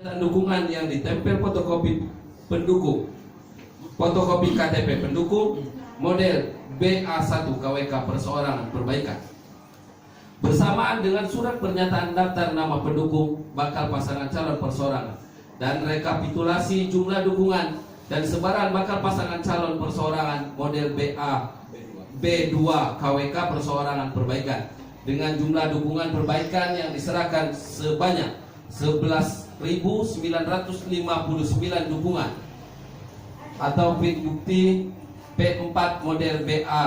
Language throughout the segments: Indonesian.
dukungan yang ditempel fotokopi pendukung, fotokopi KTP pendukung model BA1 KWK perseorangan perbaikan bersamaan dengan surat pernyataan daftar nama pendukung bakal pasangan calon perseorangan dan rekapitulasi jumlah dukungan dan sebaran bakal pasangan calon perseorangan model B2 KWK perseorangan perbaikan dengan jumlah dukungan perbaikan yang diserahkan sebanyak 11.959 dukungan atau bukti P4 model BA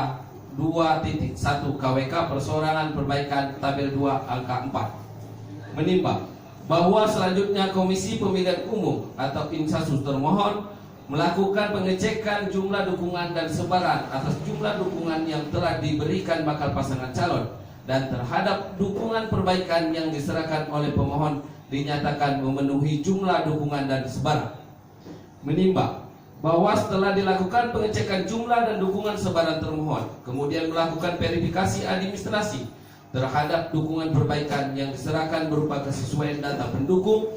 2.1 KWK perseorangan perbaikan tabel 2 angka 4 menimbang bahwa selanjutnya Komisi Pemilihan Umum atau Insasus termohon melakukan pengecekan jumlah dukungan dan sebaran atas jumlah dukungan yang telah diberikan bakal pasangan calon dan terhadap dukungan perbaikan yang diserahkan oleh pemohon dinyatakan memenuhi jumlah dukungan dan sebaran. Menimbang bahwa setelah dilakukan pengecekan jumlah dan dukungan sebaran termohon, kemudian melakukan verifikasi administrasi terhadap dukungan perbaikan yang diserahkan berupa kesesuaian data pendukung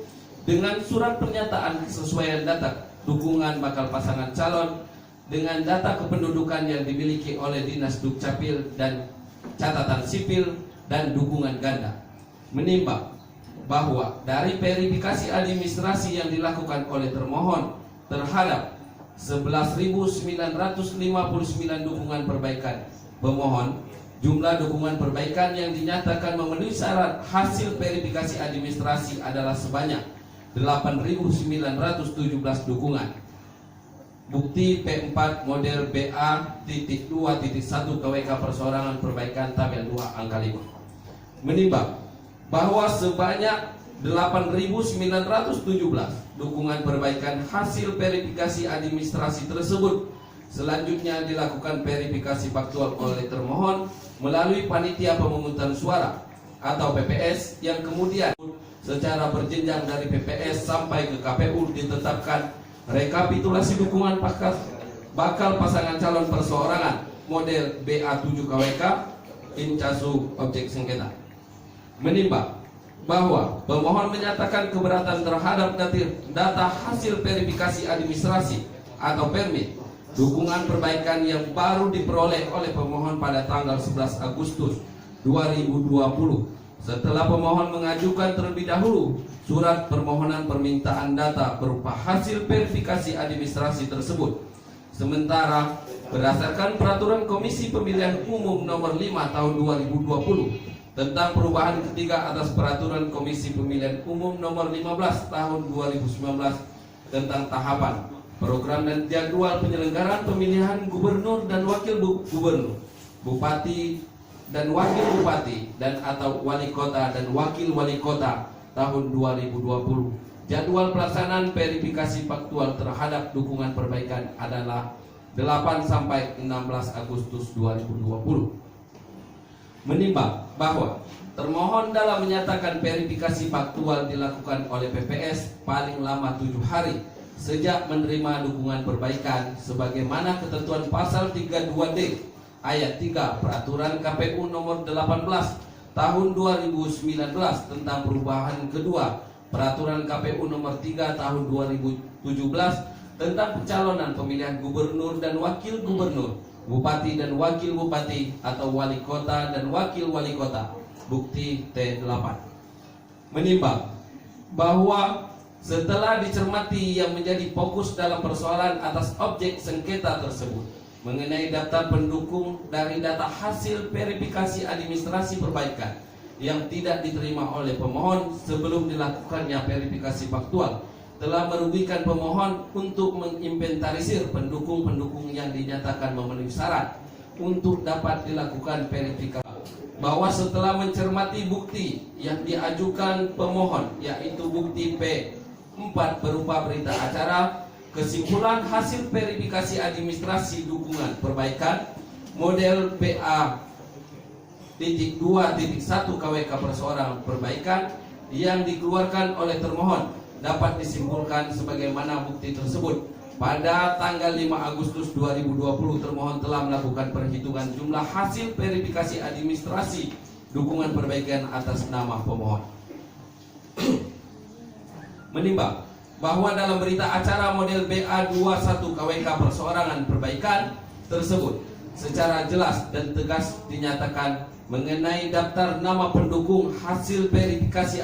dengan surat pernyataan kesesuaian data dukungan bakal pasangan calon dengan data kependudukan yang dimiliki oleh Dinas Dukcapil dan catatan sipil dan dukungan ganda. Menimbang bahwa dari verifikasi administrasi yang dilakukan oleh termohon terhadap 11.959 dukungan perbaikan pemohon, jumlah dukungan perbaikan yang dinyatakan memenuhi syarat hasil verifikasi administrasi adalah sebanyak 8.917 dukungan. Bukti P4 model BA.2.1 KWK perseorangan perbaikan tabel 2 angka 5 menimbang bahwa sebanyak 8.917 dukungan perbaikan hasil verifikasi administrasi tersebut selanjutnya dilakukan verifikasi faktual oleh termohon melalui panitia pemungutan suara atau PPS yang kemudian secara berjenjang dari PPS sampai ke KPU ditetapkan rekapitulasi dukungan bakal pasangan calon perseorangan model BA7 KWK Incasu objek sengketa. Menimbang bahwa pemohon menyatakan keberatan terhadap data hasil verifikasi administrasi atau permit dukungan perbaikan yang baru diperoleh oleh pemohon pada tanggal 11 Agustus 2020 setelah pemohon mengajukan terlebih dahulu surat permohonan permintaan data berupa hasil verifikasi administrasi tersebut. Sementara berdasarkan peraturan Komisi Pemilihan Umum nomor 5 tahun 2020 tentang perubahan ketiga atas peraturan Komisi Pemilihan Umum nomor 15 tahun 2019 tentang tahapan, program dan jadwal penyelenggaraan pemilihan gubernur dan wakil gubernur, bupati dan wakil bupati dan atau wali kota dan wakil wali kota tahun 2020. Jadwal pelaksanaan verifikasi faktual terhadap dukungan perbaikan adalah 8 sampai 16 Agustus 2020. Menimbang bahwa termohon dalam menyatakan verifikasi faktual dilakukan oleh PPS paling lama 7 hari sejak menerima dukungan perbaikan sebagaimana ketentuan pasal 32D ayat 3 Peraturan KPU nomor 18 tahun 2019 tentang perubahan kedua Peraturan KPU nomor 3 tahun 2017 tentang pencalonan pemilihan gubernur dan wakil gubernur, bupati dan wakil bupati atau wali kota dan wakil wali kota. Bukti T8. Menimbang bahwa setelah dicermati yang menjadi fokus dalam persoalan atas objek sengketa tersebut mengenai daftar pendukung dari data hasil verifikasi administrasi perbaikan yang tidak diterima oleh pemohon sebelum dilakukannya verifikasi faktual telah merugikan pemohon untuk menginventarisir pendukung-pendukung yang dinyatakan memenuhi syarat untuk dapat dilakukan verifikasi, bahwa setelah mencermati bukti yang diajukan pemohon yaitu bukti P4 berupa berita acara, kesimpulan hasil verifikasi administrasi dukungan perbaikan model BA.2.1 KWK perseorangan perbaikan yang dikeluarkan oleh termohon dapat disimpulkan sebagaimana bukti tersebut. Pada tanggal 5 Agustus 2020 termohon telah melakukan perhitungan jumlah hasil verifikasi administrasi dukungan perbaikan atas nama pemohon. Menimbang bahwa dalam berita acara model BA21 KWK perseorangan perbaikan tersebut secara jelas dan tegas dinyatakan mengenai daftar nama pendukung hasil verifikasi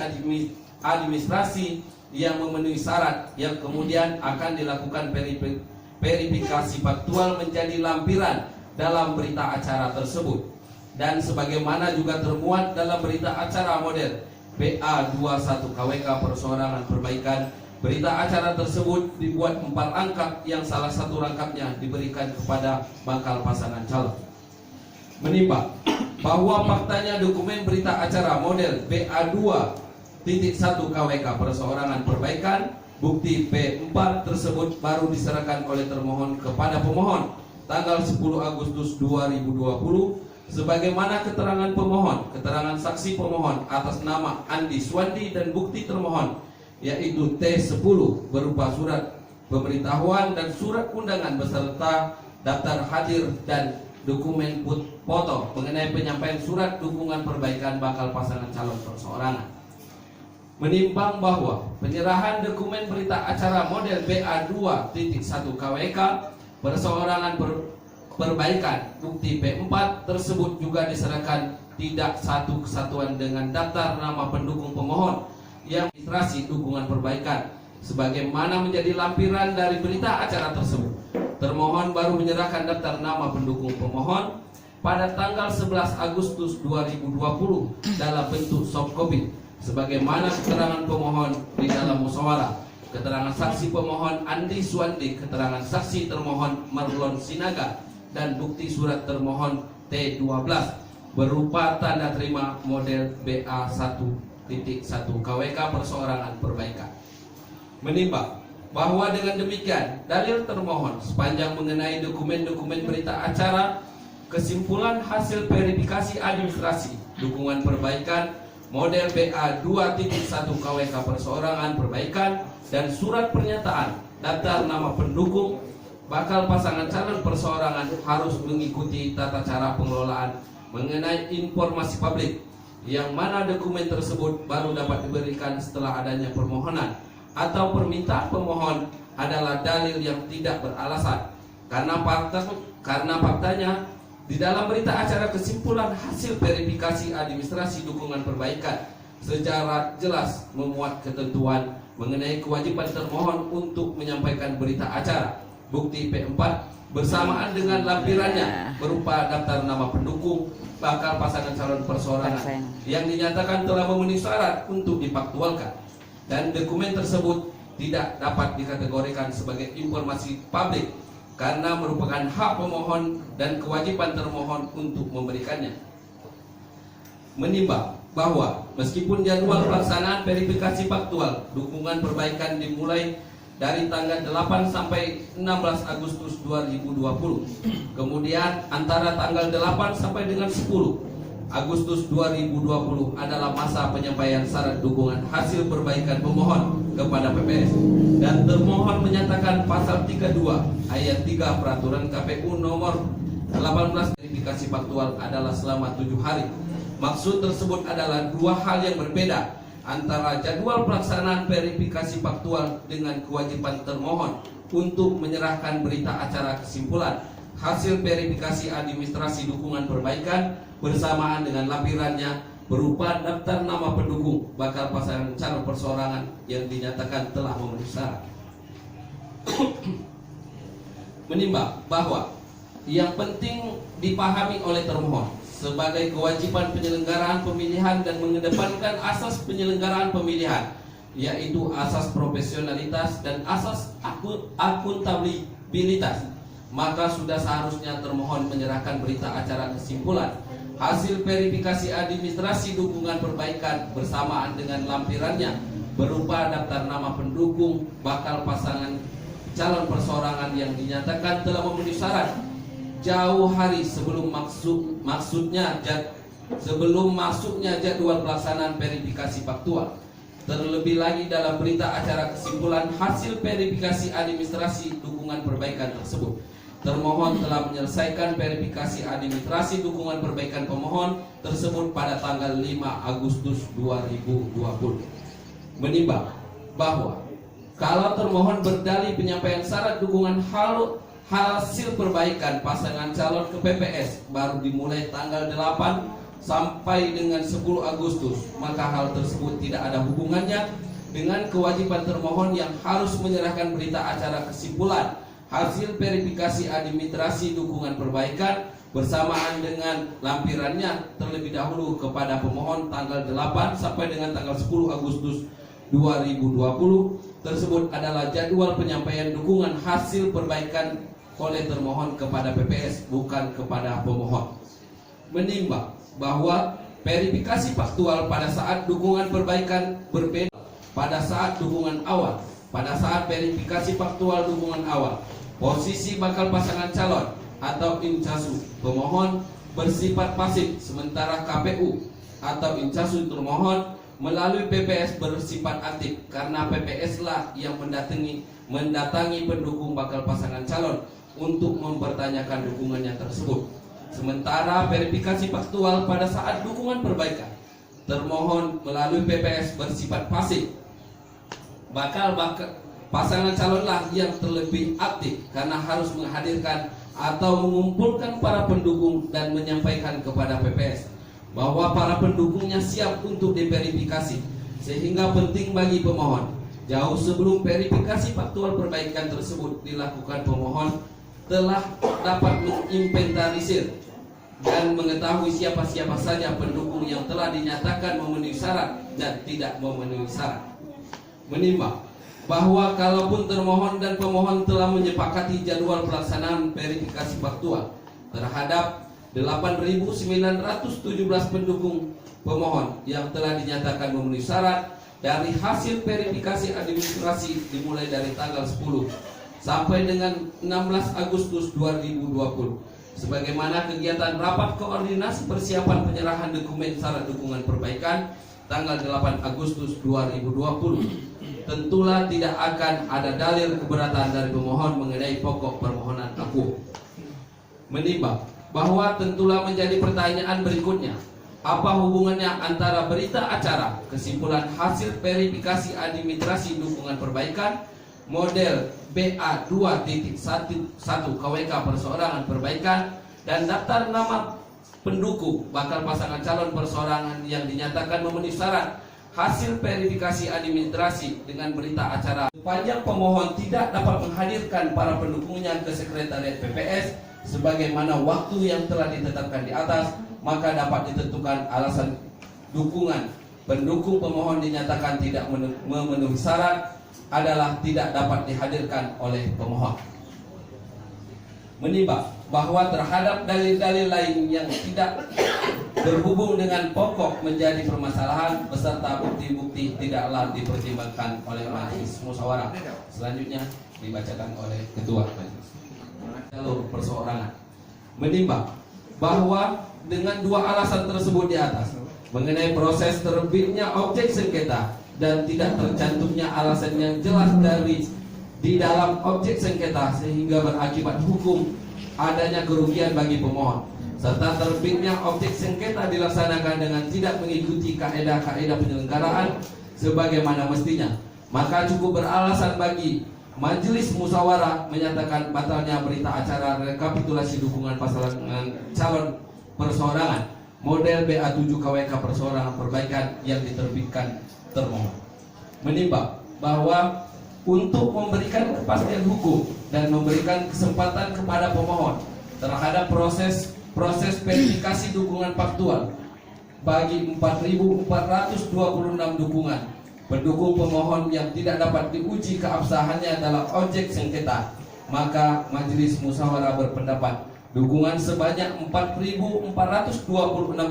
administrasi yang memenuhi syarat yang kemudian akan dilakukan verifikasi faktual menjadi lampiran dalam berita acara tersebut, dan sebagaimana juga termuat dalam berita acara model BA21 KWK perseorangan perbaikan. Berita acara tersebut dibuat 4 rangkap yang salah satu rangkapnya diberikan kepada bakal pasangan calon. Menimbang bahwa faktanya dokumen berita acara model BA2.1 KWK perseorangan perbaikan bukti P4 tersebut baru diserahkan oleh termohon kepada pemohon tanggal 10 Agustus 2020 sebagaimana keterangan pemohon, keterangan saksi pemohon atas nama Andi Swandi dan bukti termohon yaitu T10 berupa surat pemberitahuan dan surat undangan beserta daftar hadir dan dokumen foto mengenai penyampaian surat dukungan perbaikan bakal pasangan calon perseorangan. Menimbang bahwa penyerahan dokumen berita acara model BA2.1 KWK perseorangan perbaikan bukti P4 tersebut juga diserahkan tidak satu kesatuan dengan daftar nama pendukung pemohon yang administrasi dukungan perbaikan sebagaimana menjadi lampiran dari berita acara tersebut. Termohon baru menyerahkan daftar nama pendukung pemohon pada tanggal 11 Agustus 2020 dalam bentuk soft copy sebagaimana keterangan pemohon di dalam musyawarah, keterangan saksi pemohon Andi Swandi, keterangan saksi termohon Marlon Sinaga, dan bukti surat termohon T12 berupa tanda terima model BA1.1 KWK perseorangan perbaikan. Menimbang bahwa dengan demikian dalil termohon sepanjang mengenai dokumen-dokumen berita acara, kesimpulan hasil verifikasi administrasi dukungan perbaikan model BA2.1 KWK perseorangan perbaikan dan surat pernyataan daftar nama pendukung bakal pasangan calon perseorangan harus mengikuti tata cara pengelolaan mengenai informasi publik, yang mana dokumen tersebut baru dapat diberikan setelah adanya permohonan atau permintaan pemohon adalah dalil yang tidak beralasan karena faktanya di dalam berita acara kesimpulan hasil verifikasi administrasi dukungan perbaikan secara jelas memuat ketentuan mengenai kewajiban termohon untuk menyampaikan berita acara bukti P4 bersamaan dengan lampirannya berupa daftar nama pendukung bakal pasangan calon perseorangan yang dinyatakan telah memenuhi syarat untuk difaktualkan, dan dokumen tersebut tidak dapat dikategorikan sebagai informasi publik karena merupakan hak pemohon dan kewajiban termohon untuk memberikannya. Menimbang bahwa meskipun jadwal pelaksanaan verifikasi faktual dukungan perbaikan dimulai dari tanggal 8 sampai 16 Agustus 2020. Kemudian antara tanggal 8 sampai dengan 10 Agustus 2020 adalah masa penyampaian syarat dukungan hasil perbaikan pemohon kepada PPS, dan termohon menyatakan pasal 32 ayat 3 peraturan KPU nomor 18 verifikasi faktual adalah selama 7 hari. Maksud tersebut adalah dua hal yang berbeda antara jadwal pelaksanaan verifikasi faktual dengan kewajiban termohon untuk menyerahkan berita acara kesimpulan hasil verifikasi administrasi dukungan perbaikan bersamaan dengan lampirannya berupa daftar nama pendukung bakal pasangan calon perseorangan yang dinyatakan telah memenuhi syarat. Menimbang bahwa yang penting dipahami oleh termohon sebagai kewajiban penyelenggaraan pemilihan dan mengedepankan asas penyelenggaraan pemilihan, yaitu asas profesionalitas dan asas akuntabilitas, maka sudah seharusnya termohon menyerahkan berita acara kesimpulan hasil verifikasi administrasi dukungan perbaikan bersamaan dengan lampirannya berupa daftar nama pendukung bakal pasangan calon perseorangan yang dinyatakan telah memenuhi syarat jauh hari sebelum sebelum masuknya jadwal pelaksanaan verifikasi faktual. Terlebih lagi dalam berita acara kesimpulan hasil verifikasi administrasi dukungan perbaikan tersebut, termohon telah menyelesaikan verifikasi administrasi dukungan perbaikan pemohon tersebut pada tanggal 5 Agustus 2020. Menimbang bahwa kalau termohon berdalih penyampaian syarat dukungan hasil perbaikan pasangan calon ke PPS baru dimulai tanggal 8 sampai dengan 10 Agustus, maka hal tersebut tidak ada hubungannya dengan kewajiban termohon yang harus menyerahkan berita acara kesimpulan hasil verifikasi administrasi dukungan perbaikan bersamaan dengan lampirannya terlebih dahulu kepada pemohon tanggal 8 sampai dengan tanggal 10 Agustus 2020 tersebut adalah jadwal penyampaian dukungan hasil perbaikan oleh termohon kepada PPS, bukan kepada pemohon. Menimbang bahwa verifikasi faktual pada saat dukungan perbaikan berbeda pada saat dukungan awal. Pada saat verifikasi faktual dukungan awal, posisi bakal pasangan calon atau incasu pemohon bersifat pasif, sementara KPU atau incasu termohon melalui PPS bersifat aktif, karena PPS lah yang mendatangi pendukung bakal pasangan calon untuk mempertanyakan dukungannya tersebut. Sementara verifikasi faktual pada saat dukungan perbaikan, termohon melalui PPS bersifat pasif. Bakal pasangan calonlah yang terlebih aktif karena harus menghadirkan atau mengumpulkan para pendukung dan menyampaikan kepada PPS bahwa para pendukungnya siap untuk diverifikasi, sehingga penting bagi pemohon jauh sebelum verifikasi faktual perbaikan tersebut dilakukan, pemohon telah dapat menginventarisir dan mengetahui siapa-siapa saja pendukung yang telah dinyatakan memenuhi syarat dan tidak memenuhi syarat. Menimbang bahwa kalaupun termohon dan pemohon telah menyepakati jadwal pelaksanaan verifikasi faktual terhadap 8.917 pendukung pemohon yang telah dinyatakan memenuhi syarat dari hasil verifikasi administrasi dimulai dari tanggal 10 sampai dengan 16 Agustus 2020, sebagaimana kegiatan rapat koordinasi persiapan penyerahan dokumen syarat dukungan perbaikan tanggal 8 Agustus 2020, tentulah tidak akan ada dalil keberatan dari pemohon mengenai pokok permohonan aku. Menimbang bahwa tentulah menjadi pertanyaan berikutnya, apa hubungannya antara berita acara kesimpulan hasil verifikasi administrasi dukungan perbaikan model BA 2.11 KWK perseorangan perbaikan dan daftar nama pendukung bakal pasangan calon perseorangan yang dinyatakan memenuhi syarat hasil verifikasi administrasi dengan berita acara. Sepanjang pemohon tidak dapat menghadirkan para pendukungnya ke sekretariat PPS sebagaimana waktu yang telah ditetapkan di atas, maka dapat ditentukan alasan dukungan pendukung pemohon dinyatakan tidak memenuhi syarat adalah tidak dapat dihadirkan oleh pemohon. Menimbang bahwa terhadap dalil-dalil lain yang tidak berhubung dengan pokok menjadi permasalahan beserta bukti-bukti tidaklah dipertimbangkan oleh majelis musyawarah. Selanjutnya dibacakan oleh ketua majelis jalur perseorangan. Menimbang bahwa dengan dua alasan tersebut di atas mengenai proses terbitnya objek sengketa dan tidak tercantumnya alasan yang jelas di dalam objek sengketa sehingga berakibat hukum adanya kerugian bagi pemohon, serta terbitnya objek sengketa dilaksanakan dengan tidak mengikuti kaedah-kaedah penyelenggaraan sebagaimana mestinya, maka cukup beralasan bagi majelis musyawarah menyatakan batalnya berita acara rekapitulasi dukungan pasangan calon perseorangan model BA7 KWK perseorangan perbaikan yang diterbitkan termohon. Menimbang bahwa untuk memberikan kepastian hukum dan memberikan kesempatan kepada pemohon terhadap proses verifikasi dukungan faktual bagi 4.426 dukungan pendukung pemohon yang tidak dapat diuji keabsahannya dalam objek sengketa, maka majelis musyawarah berpendapat dukungan sebanyak 4.426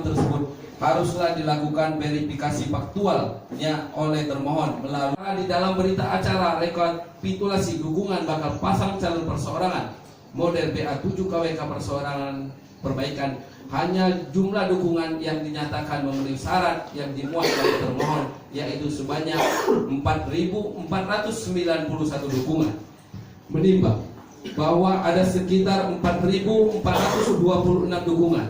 tersebut haruslah dilakukan verifikasi faktualnya oleh termohon melalui di dalam berita acara rekapitulasi dukungan bakal pasang calon perseorangan model BA7 KWK perseorangan perbaikan hanya jumlah dukungan yang dinyatakan memenuhi syarat yang dimuat oleh termohon, yaitu sebanyak 4.491 dukungan. Menimbang bahwa ada sekitar 4.426 dukungan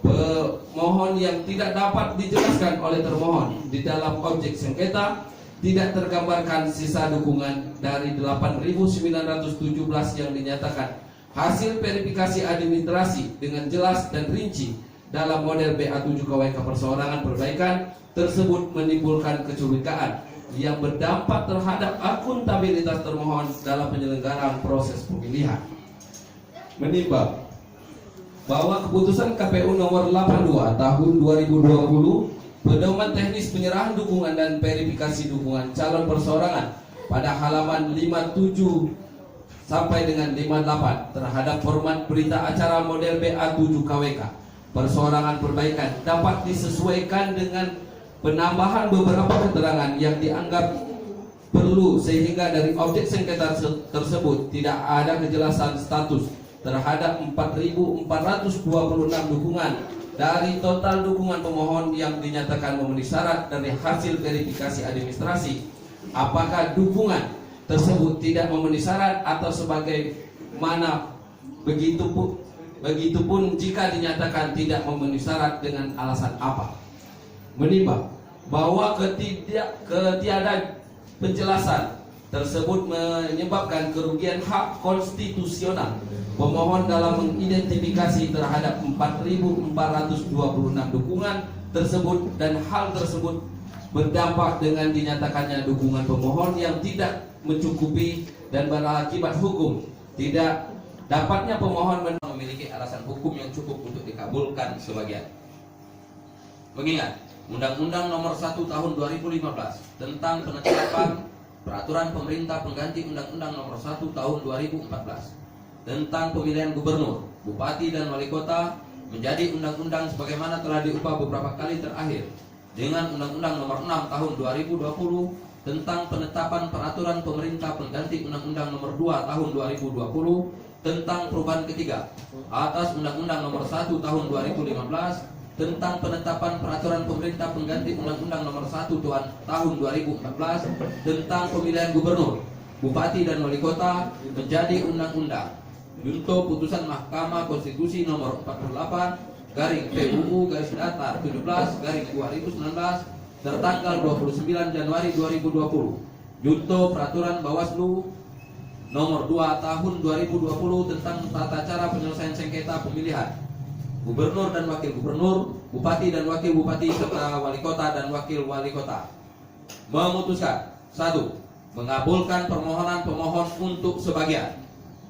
pemohon yang tidak dapat dijelaskan oleh termohon di dalam objek sengketa tidak tergambarkan sisa dukungan dari 8.917 yang dinyatakan hasil verifikasi administrasi dengan jelas dan rinci dalam model BA7 KWK perseorangan perbaikan tersebut menimbulkan kecurigaan yang berdampak terhadap akuntabilitas termohon dalam penyelenggaraan proses pemilihan. Menimbang bahwa keputusan KPU nomor 82 tahun 2020 pedoman teknis penyerahan dukungan dan verifikasi dukungan calon perseorangan pada halaman 57 sampai dengan 58 terhadap format berita acara model BA7 KWK perseorangan perbaikan dapat disesuaikan dengan penambahan beberapa keterangan yang dianggap perlu sehingga dari objek sengketa tersebut tidak ada kejelasan status terhadap 4.426 dukungan dari total dukungan pemohon yang dinyatakan memenuhi syarat dari hasil verifikasi administrasi. Apakah dukungan tersebut tidak memenuhi syarat atau sebagaimana begitupun jika dinyatakan tidak memenuhi syarat dengan alasan apa. Menimbang bahwa ketiada penjelasan tersebut menyebabkan kerugian hak konstitusional pemohon dalam mengidentifikasi terhadap 4.426 dukungan tersebut dan hal tersebut berdampak dengan dinyatakannya dukungan pemohon yang tidak mencukupi dan berakibat hukum. Tidak dapatnya pemohon memiliki alasan hukum yang cukup untuk dikabulkan sebagian. Mengingat Undang-Undang Nomor 1 Tahun 2015 tentang penetapan peraturan pemerintah pengganti Undang-Undang Nomor 1 Tahun 2014 tentang pemilihan gubernur, bupati dan wali kota menjadi undang-undang sebagaimana telah diubah beberapa kali terakhir dengan Undang-Undang Nomor 6 Tahun 2020 tentang penetapan peraturan pemerintah pengganti Undang-Undang Nomor 2 Tahun 2020 tentang perubahan ketiga atas Undang-Undang Nomor 1 Tahun 2015 tentang penetapan peraturan pemerintah pengganti Undang-Undang Nomor 1 Tahun 2014 tentang pemilihan gubernur, bupati dan wali kota menjadi undang-undang. Junto putusan Mahkamah Konstitusi Nomor 48 garing PUU garis datar 17 garing 2019 tertanggal 29 Januari 2020. Junto peraturan Bawaslu Nomor 2 Tahun 2020 tentang tata cara penyelesaian sengketa pemilihan gubernur dan wakil gubernur, bupati dan wakil bupati serta wali kota dan wakil wali kota. Memutuskan 1. Mengabulkan permohonan pemohon untuk sebagian.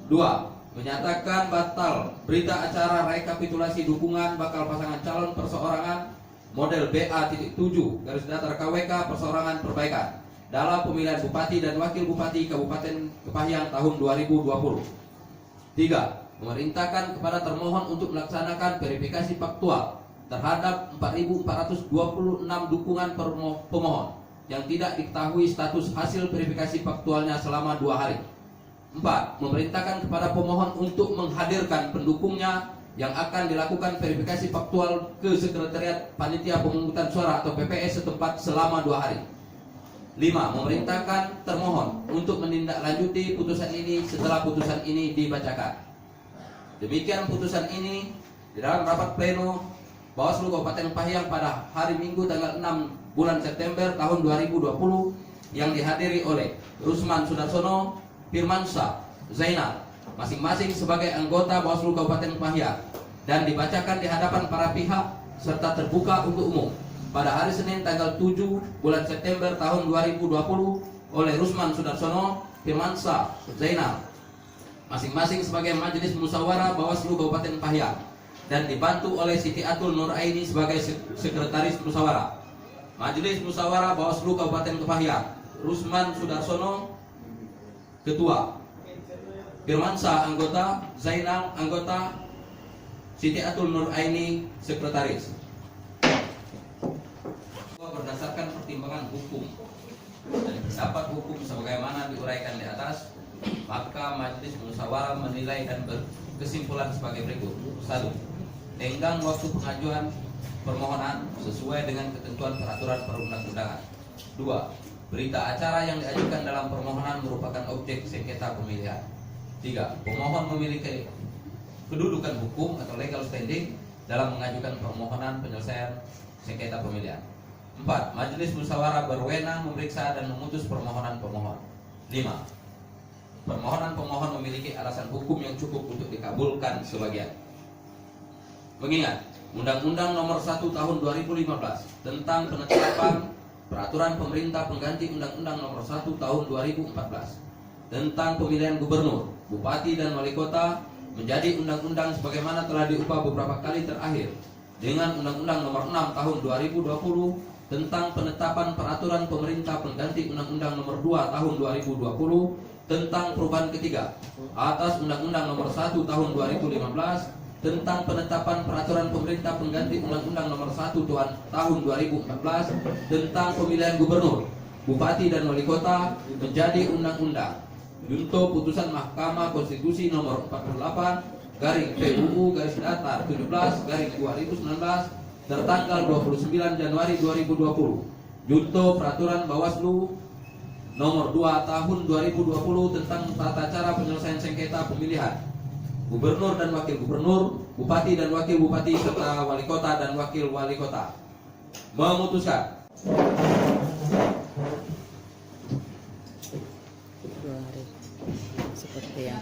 2. Menyatakan batal berita acara rekapitulasi dukungan bakal pasangan calon perseorangan model BA.7 garis datar KWK perseorangan perbaikan dalam pemilihan bupati dan wakil bupati Kabupaten Kepahyang tahun 2020. 3. Memerintahkan kepada termohon untuk melaksanakan verifikasi faktual terhadap 4.426 dukungan pemohon yang tidak diketahui status hasil verifikasi faktualnya selama 2 hari. 4. Memerintahkan kepada pemohon untuk menghadirkan pendukungnya yang akan dilakukan verifikasi faktual ke Sekretariat Panitia Pemungutan Suara atau PPS setempat selama 2 hari. 5. Memerintahkan termohon untuk menindaklanjuti putusan ini setelah putusan ini dibacakan. Demikian putusan ini di dalam rapat pleno Bawaslu Kabupaten Kepahyang pada hari Minggu tanggal 6 bulan September tahun 2020 yang dihadiri oleh Rusman Sudarsono, Firmansyah Zainal, masing-masing sebagai anggota Bawaslu Kabupaten Kepahyang dan dibacakan di hadapan para pihak serta terbuka untuk umum pada hari Senin tanggal 7 bulan September tahun 2020 oleh Rusman Sudarsono, Firmansyah Zainal, masing-masing sebagai Majelis Musyawarah Bawaslu Kabupaten Kepahyang dan dibantu oleh Siti Atul Nur Aini sebagai Sekretaris Musyawarah. Majelis Musyawarah Bawaslu Kabupaten Kepahyang, Rusman Sudarsono Ketua, Firmansyah anggota, Zainal anggota, Siti Atul Nur Aini Sekretaris. Berdasarkan pertimbangan hukum dan pendapat hukum sebagaimana diuraikan di atas, maka Majelis Musyawarah menilai dan berkesimpulan sebagai berikut. 1. Tenggang waktu pengajuan permohonan sesuai dengan ketentuan peraturan perundang-undangan. 2. Berita acara yang diajukan dalam permohonan merupakan objek sengketa pemilihan. 3. Pemohon memiliki kedudukan hukum atau legal standing dalam mengajukan permohonan penyelesaian sengketa pemilihan. 4. Majelis musyawarah berwenang memeriksa dan memutus permohonan pemohon. 5. Permohonan pemohon memiliki alasan hukum yang cukup untuk dikabulkan sebagian. Mengingat Undang-Undang Nomor 1 Tahun 2015 tentang penetapan peraturan pemerintah pengganti Undang-Undang Nomor 1 Tahun 2014 tentang pemilihan gubernur, bupati dan wali kota menjadi undang-undang sebagaimana telah diubah beberapa kali terakhir dengan Undang-Undang Nomor 6 Tahun 2020 tentang penetapan peraturan pemerintah pengganti Undang-Undang Nomor 2 Tahun 2020 tentang perubahan ketiga atas Undang-Undang Nomor 1 Tahun 2015 tentang penetapan peraturan pemerintah pengganti Undang-Undang Nomor 1 Tahun 2014 tentang pemilihan gubernur, bupati dan wali kota menjadi undang-undang. Junto putusan Mahkamah Konstitusi Nomor 48/PUU/17/2019 tertanggal 29 Januari 2020. Junto peraturan Bawaslu Nomor 2 Tahun 2020 tentang tata cara penyelesaian sengketa pemilihan gubernur dan wakil gubernur, bupati dan wakil bupati serta wali kota dan wakil wali kota. Memutuskan Februari seperti yang